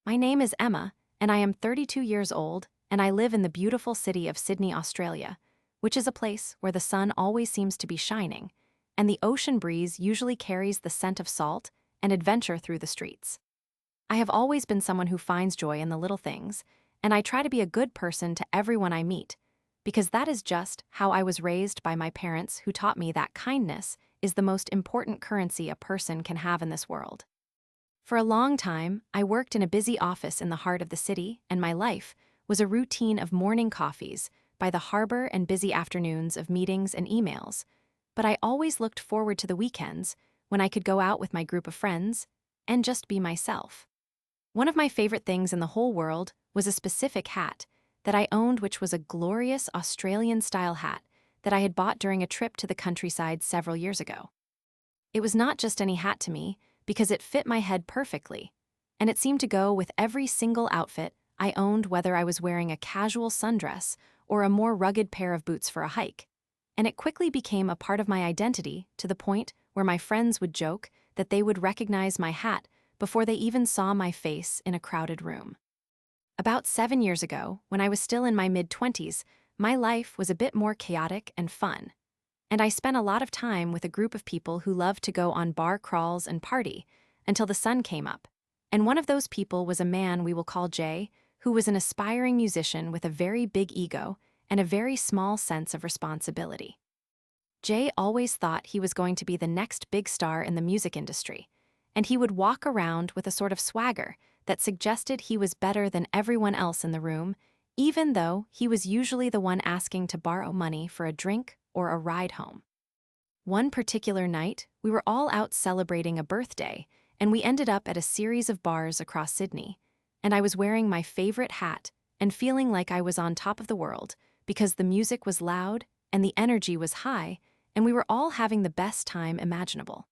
My name is Emma, and I am 32 years old, and I live in the beautiful city of Sydney, Australia, which is a place where the sun always seems to be shining, and the ocean breeze usually carries the scent of salt and adventure through the streets. I have always been someone who finds joy in the little things, and I try to be a good person to everyone I meet, because that is just how I was raised by my parents, who taught me that kindness is the most important currency a person can have in this world. For a long time, I worked in a busy office in the heart of the city, and my life was a routine of morning coffees by the harbor and busy afternoons of meetings and emails. But I always looked forward to the weekends when I could go out with my group of friends and just be myself. One of my favorite things in the whole world was a specific hat that I owned, which was a glorious Australian-style hat that I had bought during a trip to the countryside several years ago. It was not just any hat to me, because it fit my head perfectly, and it seemed to go with every single outfit I owned, whether I was wearing a casual sundress or a more rugged pair of boots for a hike. And it quickly became a part of my identity, to the point where my friends would joke that they would recognize my hat before they even saw my face in a crowded room. About 7 years ago, when I was still in my mid-20s, my life was a bit more chaotic and fun, and I spent a lot of time with a group of people who loved to go on bar crawls and party until the sun came up. And one of those people was a man we will call Jay, who was an aspiring musician with a very big ego and a very small sense of responsibility. Jay always thought he was going to be the next big star in the music industry, and he would walk around with a sort of swagger that suggested he was better than everyone else in the room, even though he was usually the one asking to borrow money for a drink or a ride home. One particular night, we were all out celebrating a birthday, and we ended up at a series of bars across Sydney, and I was wearing my favorite hat and feeling like I was on top of the world because the music was loud and the energy was high, and we were all having the best time imaginable.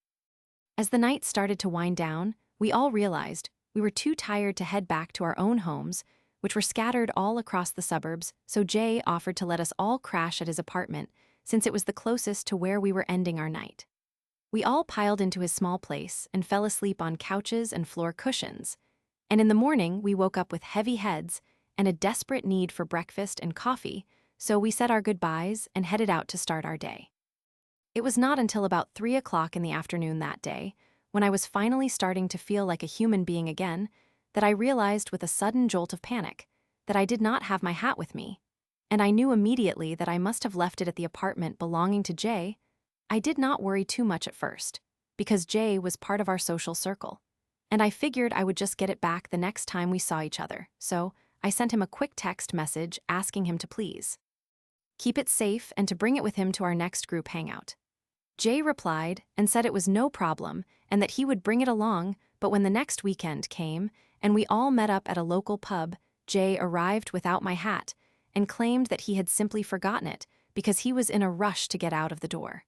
As the night started to wind down, we all realized we were too tired to head back to our own homes, which were scattered all across the suburbs, so Jay offered to let us all crash at his apartment, since it was the closest to where we were ending our night. We all piled into his small place and fell asleep on couches and floor cushions, and in the morning we woke up with heavy heads and a desperate need for breakfast and coffee, so we said our goodbyes and headed out to start our day. It was not until about 3 o'clock in the afternoon that day, when I was finally starting to feel like a human being again, that I realized with a sudden jolt of panic that I did not have my hat with me, and I knew immediately that I must have left it at the apartment belonging to Jay. I did not worry too much at first, because Jay was part of our social circle, and I figured I would just get it back the next time we saw each other, so I sent him a quick text message asking him to please keep it safe and to bring it with him to our next group hangout. Jay replied and said it was no problem and that he would bring it along, but when the next weekend came and we all met up at a local pub, Jay arrived without my hat and claimed that he had simply forgotten it because he was in a rush to get out of the door.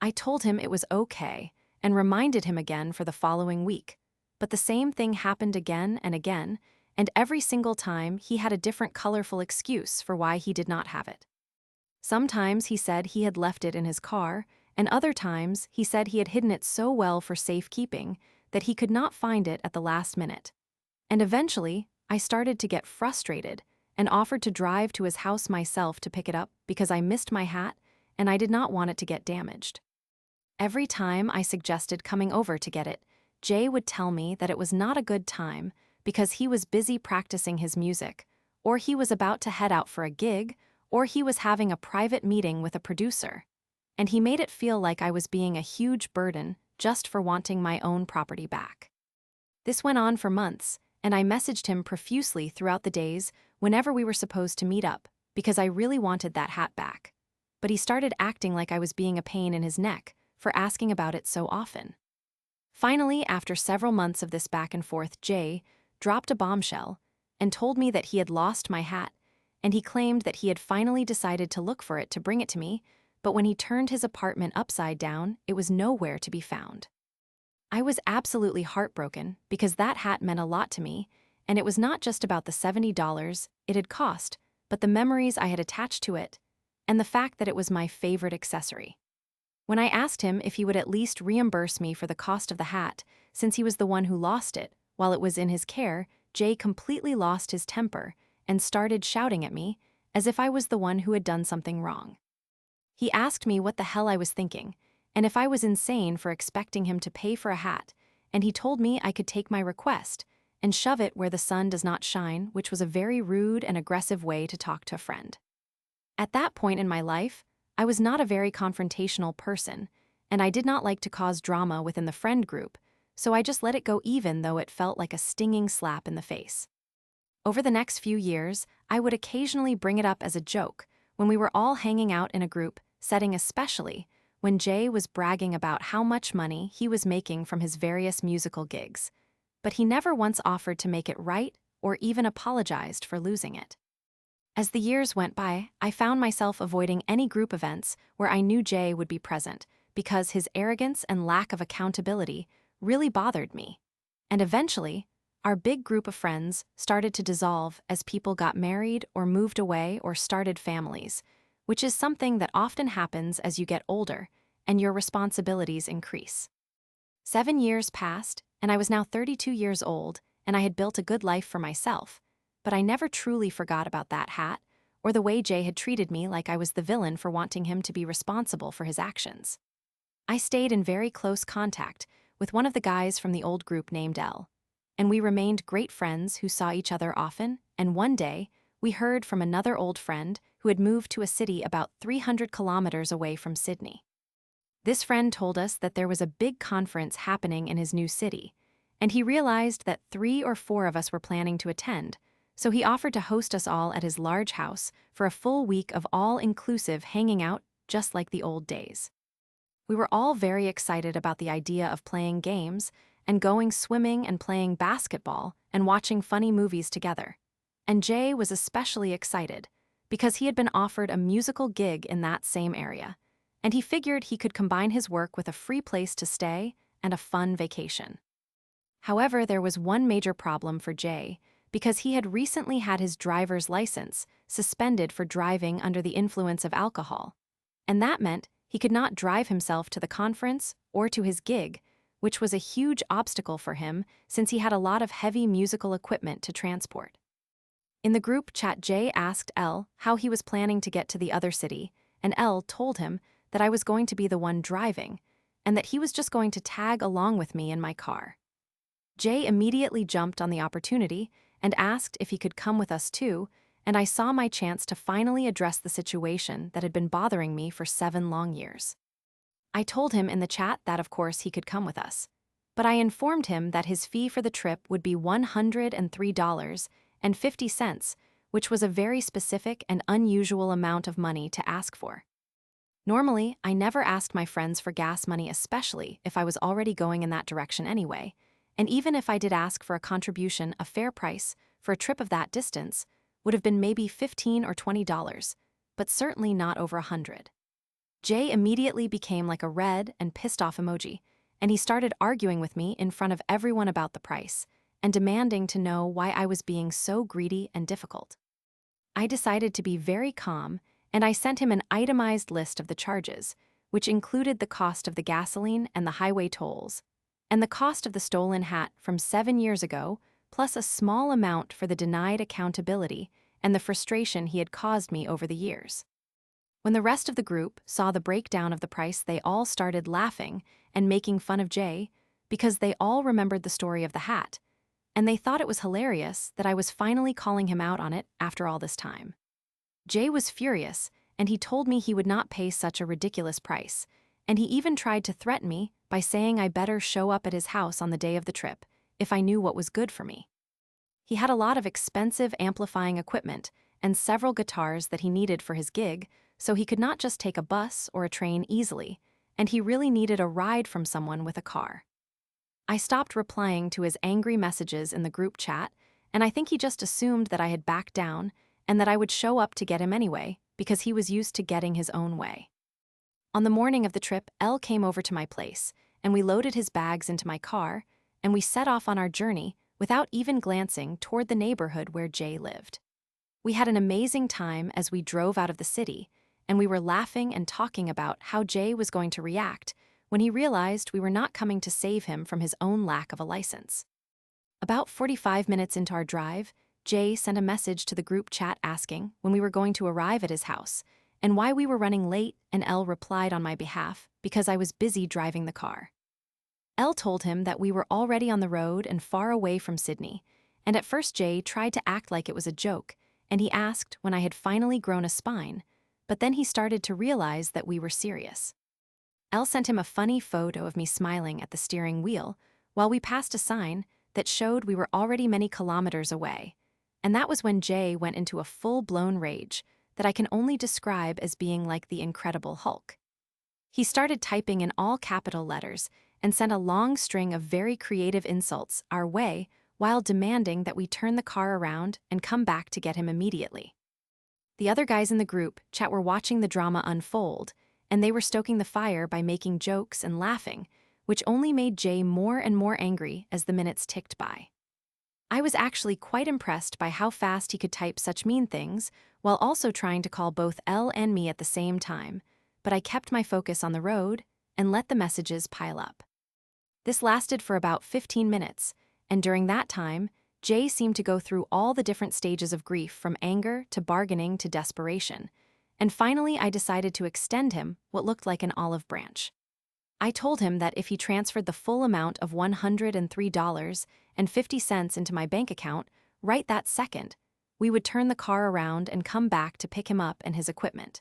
I told him it was okay and reminded him again for the following week, but the same thing happened again, and every single time he had a different colorful excuse for why he did not have it. Sometimes he said he had left it in his car, and other times he said he had hidden it so well for safekeeping that he could not find it at the last minute. And eventually, I started to get frustrated and offered to drive to his house myself to pick it up because I missed my hat and I did not want it to get damaged. Every time I suggested coming over to get it, Jay would tell me that it was not a good time because he was busy practicing his music, or he was about to head out for a gig, or he was having a private meeting with a producer. And he made it feel like I was being a huge burden just for wanting my own property back. This went on for months, and I messaged him profusely throughout the days whenever we were supposed to meet up, because I really wanted that hat back. But he started acting like I was being a pain in his neck for asking about it so often. Finally, after several months of this back and forth, Jay dropped a bombshell and told me that he had lost my hat, and he claimed that he had finally decided to look for it to bring it to me, but when he turned his apartment upside down, it was nowhere to be found. I was absolutely heartbroken because that hat meant a lot to me, and it was not just about the $70 it had cost, but the memories I had attached to it, and the fact that it was my favorite accessory. When I asked him if he would at least reimburse me for the cost of the hat, since he was the one who lost it while it was in his care, Jay completely lost his temper and started shouting at me as if I was the one who had done something wrong. He asked me what the hell I was thinking, and if I was insane for expecting him to pay for a hat, and he told me I could take my request and shove it where the sun does not shine, which was a very rude and aggressive way to talk to a friend. At that point in my life, I was not a very confrontational person, and I did not like to cause drama within the friend group, so I just let it go even though it felt like a stinging slap in the face. Over the next few years, I would occasionally bring it up as a joke when we were all hanging out in a group setting, especially when Jay was bragging about how much money he was making from his various musical gigs. But he never once offered to make it right or even apologized for losing it. As the years went by, I found myself avoiding any group events where I knew Jay would be present because his arrogance and lack of accountability really bothered me. And eventually, our big group of friends started to dissolve as people got married or moved away or started families, which is something that often happens as you get older and your responsibilities increase. 7 years passed, and I was now 32 years old, and I had built a good life for myself. But I never truly forgot about that hat, or the way Jay had treated me like I was the villain for wanting him to be responsible for his actions. I stayed in very close contact with one of the guys from the old group named L, and we remained great friends who saw each other often, and one day, we heard from another old friend who had moved to a city about 300 kilometers away from Sydney. This friend told us that there was a big conference happening in his new city, and he realized that 3 or 4 of us were planning to attend, so he offered to host us all at his large house for a full week of all-inclusive hanging out just like the old days. We were all very excited about the idea of playing games and going swimming and playing basketball and watching funny movies together. And Jay was especially excited because he had been offered a musical gig in that same area, and he figured he could combine his work with a free place to stay and a fun vacation. However, there was one major problem for Jay, because he had recently had his driver's license suspended for driving under the influence of alcohol, and that meant he could not drive himself to the conference or to his gig, which was a huge obstacle for him since he had a lot of heavy musical equipment to transport. In the group chat, Jay asked L how he was planning to get to the other city, and L told him that I was going to be the one driving, and that he was just going to tag along with me in my car. Jay immediately jumped on the opportunity and asked if he could come with us too, and I saw my chance to finally address the situation that had been bothering me for 7 long years. I told him in the chat that of course he could come with us, but I informed him that his fee for the trip would be $103.50, which was a very specific and unusual amount of money to ask for. Normally, I never asked my friends for gas money, especially if I was already going in that direction anyway, and even if I did ask for a contribution, a fair price for a trip of that distance would have been maybe $15 or $20, but certainly not over $100. Jay immediately became like a red and pissed off emoji, and he started arguing with me in front of everyone about the price and demanding to know why I was being so greedy and difficult. I decided to be very calm, and I sent him an itemized list of the charges, which included the cost of the gasoline and the highway tolls, and the cost of the stolen hat from 7 years ago, plus a small amount for the denied accountability and the frustration he had caused me over the years. When the rest of the group saw the breakdown of the price, they all started laughing and making fun of Jay because they all remembered the story of the hat, and they thought it was hilarious that I was finally calling him out on it after all this time. Jay was furious, and he told me he would not pay such a ridiculous price, and he even tried to threaten me by saying I better show up at his house on the day of the trip if I knew what was good for me. He had a lot of expensive amplifying equipment and several guitars that he needed for his gig, so he could not just take a bus or a train easily, and he really needed a ride from someone with a car. I stopped replying to his angry messages in the group chat, and I think he just assumed that I had backed down and that I would show up to get him anyway, because he was used to getting his own way. On the morning of the trip, L came over to my place, and we loaded his bags into my car, and we set off on our journey without even glancing toward the neighborhood where Jay lived. We had an amazing time as we drove out of the city, and we were laughing and talking about how Jay was going to react when he realized we were not coming to save him from his own lack of a license. About 45 minutes into our drive, Jay sent a message to the group chat asking when we were going to arrive at his house and why we were running late, and Elle replied on my behalf because I was busy driving the car. Elle told him that we were already on the road and far away from Sydney, and at first Jay tried to act like it was a joke, and he asked when I had finally grown a spine, but then he started to realize that we were serious. Elle sent him a funny photo of me smiling at the steering wheel while we passed a sign that showed we were already many kilometers away, and that was when Jay went into a full-blown rage that I can only describe as being like the Incredible Hulk. He started typing in all capital letters and sent a long string of very creative insults our way while demanding that we turn the car around and come back to get him immediately. The other guys in the group chat were watching the drama unfold, and they were stoking the fire by making jokes and laughing, which only made Jay more and more angry as the minutes ticked by. I was actually quite impressed by how fast he could type such mean things while also trying to call both Elle and me at the same time, but I kept my focus on the road and let the messages pile up. This lasted for about 15 minutes, and during that time, Jay seemed to go through all the different stages of grief from anger to bargaining to desperation, and finally I decided to extend him what looked like an olive branch. I told him that if he transferred the full amount of $103.50 into my bank account right that second, we would turn the car around and come back to pick him up and his equipment.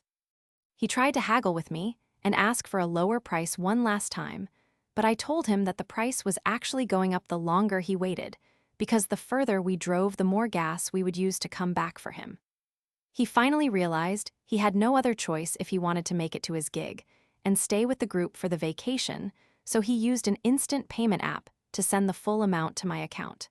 He tried to haggle with me and ask for a lower price one last time, but I told him that the price was actually going up the longer he waited, because the further we drove, the more gas we would use to come back for him. He finally realized he had no other choice if he wanted to make it to his gig and stay with the group for the vacation, so he used an instant payment app to send the full amount to my account.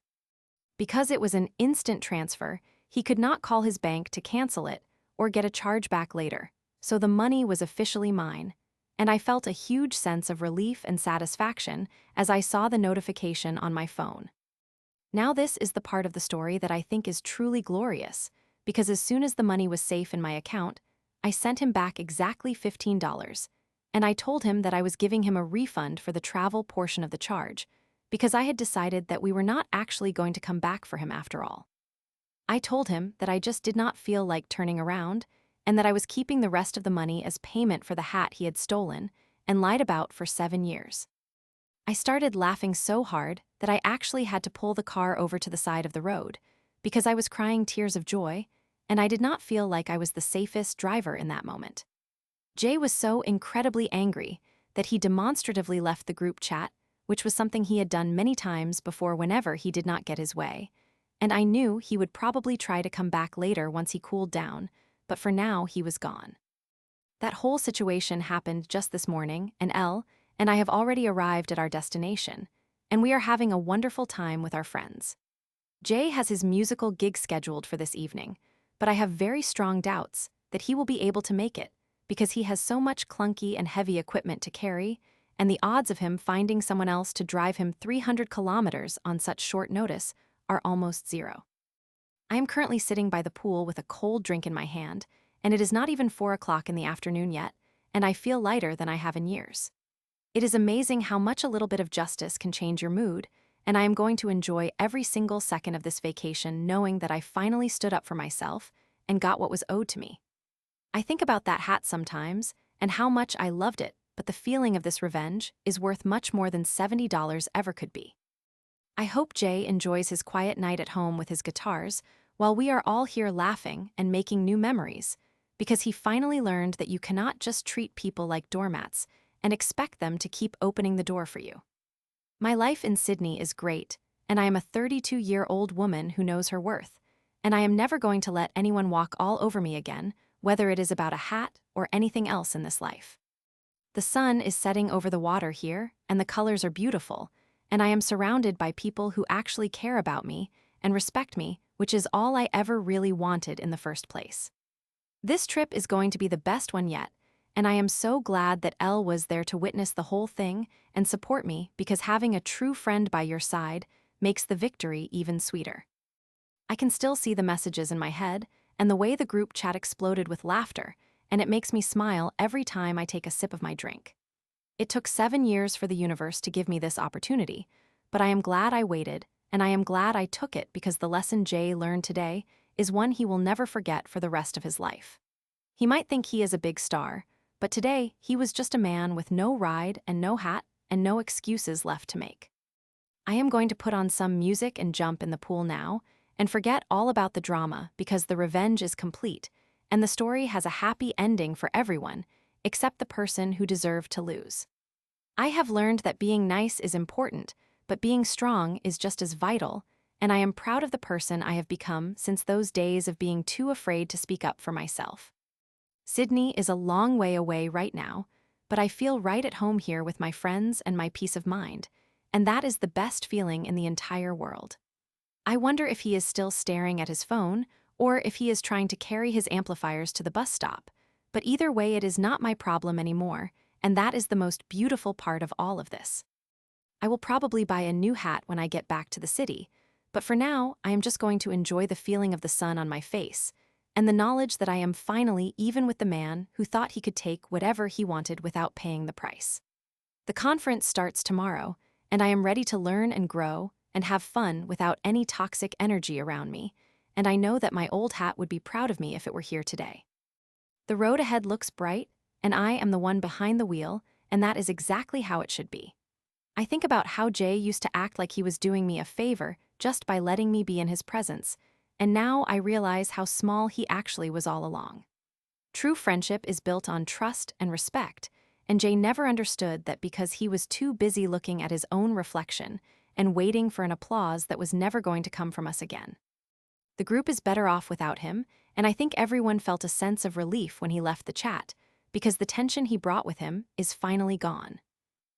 Because it was an instant transfer, he could not call his bank to cancel it or get a charge back later, so the money was officially mine, and I felt a huge sense of relief and satisfaction as I saw the notification on my phone. Now this is the part of the story that I think is truly glorious, because as soon as the money was safe in my account, I sent him back exactly $15, and I told him that I was giving him a refund for the travel portion of the charge, because I had decided that we were not actually going to come back for him after all. I told him that I just did not feel like turning around, and that I was keeping the rest of the money as payment for the hat he had stolen and lied about for 7 years. I started laughing so hard that I actually had to pull the car over to the side of the road, because I was crying tears of joy, and I did not feel like I was the safest driver in that moment. Jay was so incredibly angry that he demonstratively left the group chat, which was something he had done many times before whenever he did not get his way, and I knew he would probably try to come back later once he cooled down, but for now he was gone. That whole situation happened just this morning, and Elle and I have already arrived at our destination, and we are having a wonderful time with our friends. Jay has his musical gig scheduled for this evening, but I have very strong doubts that he will be able to make it because he has so much clunky and heavy equipment to carry, and the odds of him finding someone else to drive him 300 kilometers on such short notice are almost zero. I am currently sitting by the pool with a cold drink in my hand, and it is not even 4 o'clock in the afternoon yet, and I feel lighter than I have in years. It is amazing how much a little bit of justice can change your mood, and I am going to enjoy every single second of this vacation knowing that I finally stood up for myself and got what was owed to me. I think about that hat sometimes and how much I loved it, but the feeling of this revenge is worth much more than $70 ever could be. I hope Jay enjoys his quiet night at home with his guitars while we are all here laughing and making new memories, because he finally learned that you cannot just treat people like doormats and expect them to keep opening the door for you. My life in Sydney is great, and I am a 32-year-old woman who knows her worth, and I am never going to let anyone walk all over me again, whether it is about a hat or anything else in this life. The sun is setting over the water here, and the colors are beautiful, and I am surrounded by people who actually care about me and respect me, which is all I ever really wanted in the first place. This trip is going to be the best one yet, and I am so glad that Elle was there to witness the whole thing and support me, because having a true friend by your side makes the victory even sweeter. I can still see the messages in my head and the way the group chat exploded with laughter, and it makes me smile every time I take a sip of my drink. It took 7 years for the universe to give me this opportunity, but I am glad I waited, and I am glad I took it because the lesson Jay learned today is one he will never forget for the rest of his life. He might think he is a big star, but today he was just a man with no ride and no hat and no excuses left to make. I am going to put on some music and jump in the pool now and forget all about the drama because the revenge is complete and the story has a happy ending for everyone except the person who deserved to lose. I have learned that being nice is important, but being strong is just as vital, and I am proud of the person I have become since those days of being too afraid to speak up for myself. Sydney is a long way away right now, but I feel right at home here with my friends and my peace of mind, and that is the best feeling in the entire world. I wonder if he is still staring at his phone, or if he is trying to carry his amplifiers to the bus stop, but either way it is not my problem anymore, and that is the most beautiful part of all of this. I will probably buy a new hat when I get back to the city, but for now I am just going to enjoy the feeling of the sun on my face, and the knowledge that I am finally even with the man who thought he could take whatever he wanted without paying the price. The conference starts tomorrow, and I am ready to learn and grow and have fun without any toxic energy around me, and I know that my old hat would be proud of me if it were here today. The road ahead looks bright, and I am the one behind the wheel, and that is exactly how it should be. I think about how Jay used to act like he was doing me a favor just by letting me be in his presence, and now I realize how small he actually was all along. True friendship is built on trust and respect, and Jay never understood that because he was too busy looking at his own reflection and waiting for an applause that was never going to come from us again. The group is better off without him, and I think everyone felt a sense of relief when he left the chat, because the tension he brought with him is finally gone.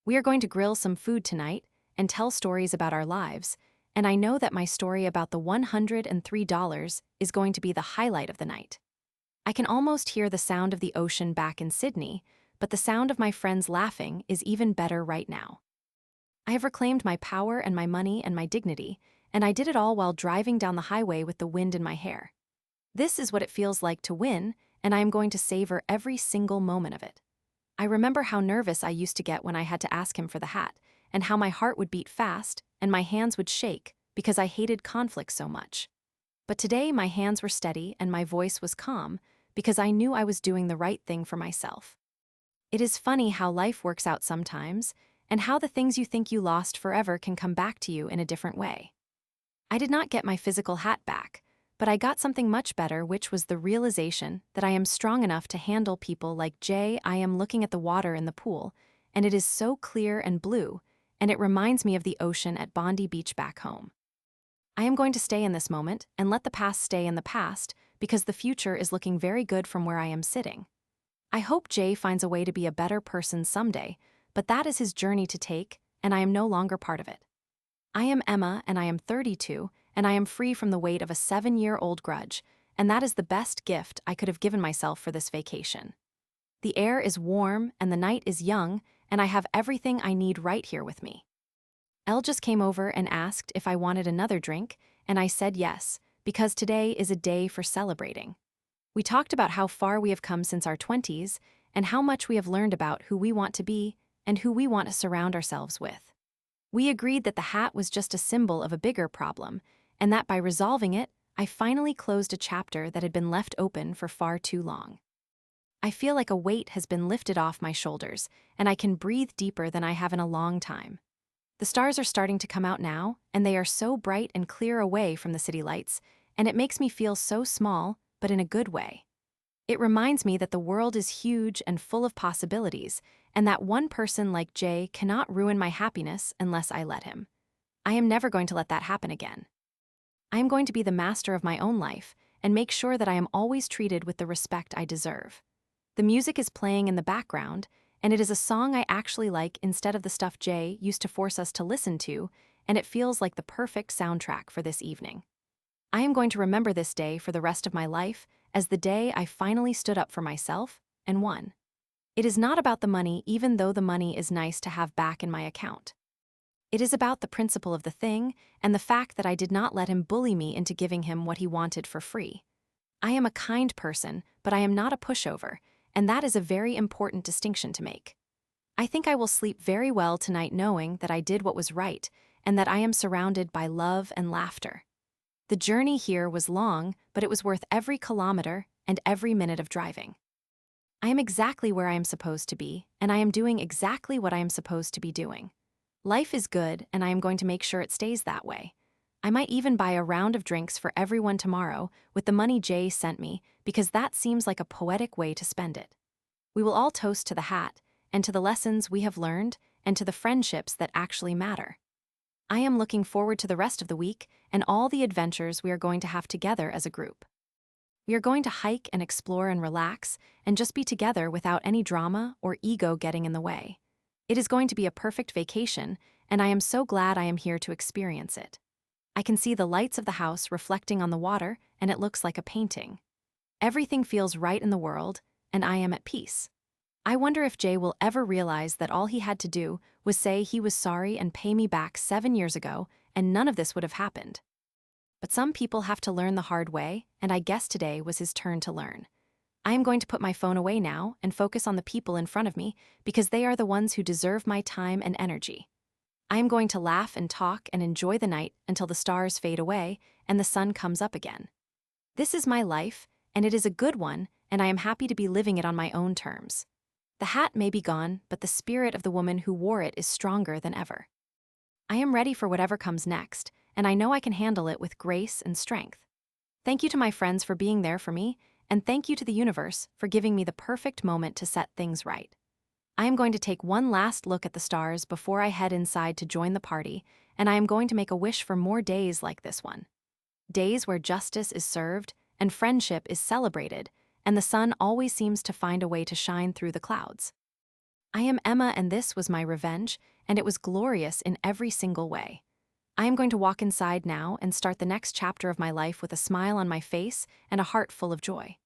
We are going to grill some food tonight and tell stories about our lives, and I know that my story about the $103 is going to be the highlight of the night. I can almost hear the sound of the ocean back in Sydney, but the sound of my friends laughing is even better right now. I have reclaimed my power and my money and my dignity, and I did it all while driving down the highway with the wind in my hair. This is what it feels like to win, and I am going to savor every single moment of it. I remember how nervous I used to get when I had to ask him for the hat, and how my heart would beat fast and my hands would shake because I hated conflict so much. But today my hands were steady and my voice was calm because I knew I was doing the right thing for myself. It is funny how life works out sometimes, and how the things you think you lost forever can come back to you in a different way. I did not get my physical hat back, but I got something much better, which was the realization that I am strong enough to handle people like Jay. I am looking at the water in the pool, and it is so clear and blue, and it reminds me of the ocean at Bondi Beach back home. I am going to stay in this moment and let the past stay in the past because the future is looking very good from where I am sitting. I hope Jay finds a way to be a better person someday, but that is his journey to take, and I am no longer part of it. I am Emma, and I am 32, and I am free from the weight of a 7-year-old grudge, and that is the best gift I could have given myself for this vacation. The air is warm, and the night is young, and I have everything I need right here with me. Elle just came over and asked if I wanted another drink, and I said yes, because today is a day for celebrating. We talked about how far we have come since our 20s, and how much we have learned about who we want to be and who we want to surround ourselves with. We agreed that the hat was just a symbol of a bigger problem, and that by resolving it, I finally closed a chapter that had been left open for far too long. I feel like a weight has been lifted off my shoulders, and I can breathe deeper than I have in a long time. The stars are starting to come out now, and they are so bright and clear away from the city lights, and it makes me feel so small, but in a good way. It reminds me that the world is huge and full of possibilities, and that one person like Jay cannot ruin my happiness unless I let him. I am never going to let that happen again. I am going to be the master of my own life and make sure that I am always treated with the respect I deserve. The music is playing in the background, and it is a song I actually like instead of the stuff Jay used to force us to listen to, and it feels like the perfect soundtrack for this evening. I am going to remember this day for the rest of my life as the day I finally stood up for myself and won. It is not about the money, even though the money is nice to have back in my account. It is about the principle of the thing and the fact that I did not let him bully me into giving him what he wanted for free. I am a kind person, but I am not a pushover, and that is a very important distinction to make. I think I will sleep very well tonight knowing that I did what was right, and that I am surrounded by love and laughter. The journey here was long, but it was worth every kilometer and every minute of driving. I am exactly where I am supposed to be, and I am doing exactly what I am supposed to be doing. Life is good, and I am going to make sure it stays that way. I might even buy a round of drinks for everyone tomorrow with the money Jay sent me, because that seems like a poetic way to spend it. We will all toast to the hat, and to the lessons we have learned, and to the friendships that actually matter. I am looking forward to the rest of the week and all the adventures we are going to have together as a group. We are going to hike and explore and relax and just be together without any drama or ego getting in the way. It is going to be a perfect vacation, and I am so glad I am here to experience it. I can see the lights of the house reflecting on the water, and it looks like a painting. Everything feels right in the world, and I am at peace. I wonder if Jay will ever realize that all he had to do was say he was sorry and pay me back 7 years ago, and none of this would have happened. But some people have to learn the hard way, and I guess today was his turn to learn. I am going to put my phone away now and focus on the people in front of me because they are the ones who deserve my time and energy. I am going to laugh and talk and enjoy the night until the stars fade away and the sun comes up again. This is my life, and it is a good one, and I am happy to be living it on my own terms. The hat may be gone, but the spirit of the woman who wore it is stronger than ever. I am ready for whatever comes next, and I know I can handle it with grace and strength. Thank you to my friends for being there for me, and thank you to the universe for giving me the perfect moment to set things right. I am going to take one last look at the stars before I head inside to join the party, and I am going to make a wish for more days like this one. Days where justice is served and friendship is celebrated, and the sun always seems to find a way to shine through the clouds. I am Emma, and this was my revenge, and it was glorious in every single way. I am going to walk inside now and start the next chapter of my life with a smile on my face and a heart full of joy.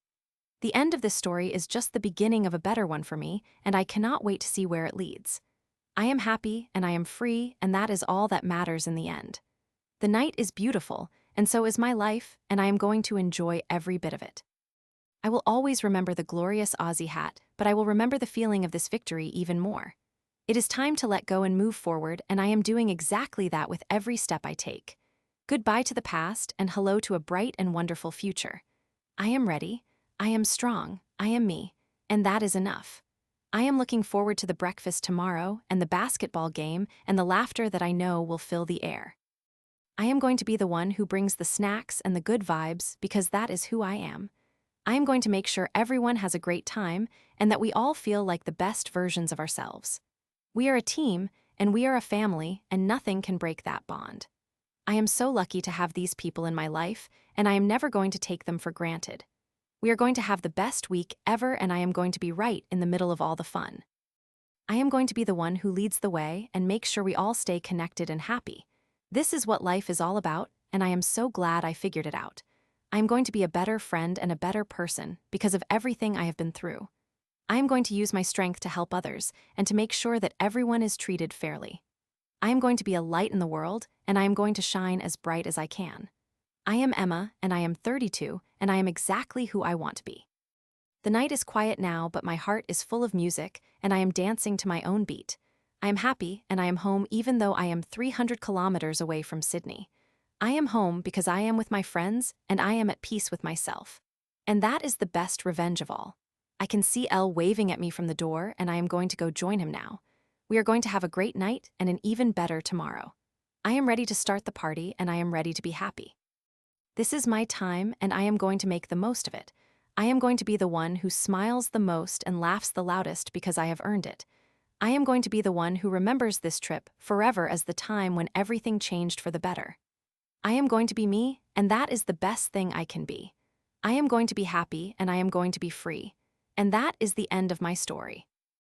The end of this story is just the beginning of a better one for me, and I cannot wait to see where it leads. I am happy, and I am free, and that is all that matters in the end. The night is beautiful, and so is my life, and I am going to enjoy every bit of it. I will always remember the glorious Aussie hat, but I will remember the feeling of this victory even more. It is time to let go and move forward, and I am doing exactly that with every step I take. Goodbye to the past, and hello to a bright and wonderful future. I am ready, I am strong, I am me, and that is enough. I am looking forward to the breakfast tomorrow, and the basketball game, and the laughter that I know will fill the air. I am going to be the one who brings the snacks and the good vibes because that is who I am. I am going to make sure everyone has a great time and that we all feel like the best versions of ourselves. We are a team, and we are a family, and nothing can break that bond. I am so lucky to have these people in my life, and I am never going to take them for granted. We are going to have the best week ever, and I am going to be right in the middle of all the fun. I am going to be the one who leads the way and makes sure we all stay connected and happy. This is what life is all about, and I am so glad I figured it out. I am going to be a better friend and a better person because of everything I have been through. I am going to use my strength to help others and to make sure that everyone is treated fairly. I am going to be a light in the world, and I am going to shine as bright as I can. I am Emma, and I am 32, and I am exactly who I want to be. The night is quiet now, but my heart is full of music, and I am dancing to my own beat. I am happy, and I am home even though I am 300 kilometers away from Sydney. I am home because I am with my friends, and I am at peace with myself. And that is the best revenge of all. I can see Elle waving at me from the door, and I am going to go join him now. We are going to have a great night and an even better tomorrow. I am ready to start the party, and I am ready to be happy. This is my time, and I am going to make the most of it. I am going to be the one who smiles the most and laughs the loudest because I have earned it. I am going to be the one who remembers this trip forever as the time when everything changed for the better. I am going to be me, and that is the best thing I can be. I am going to be happy, and I am going to be free. And that is the end of my story.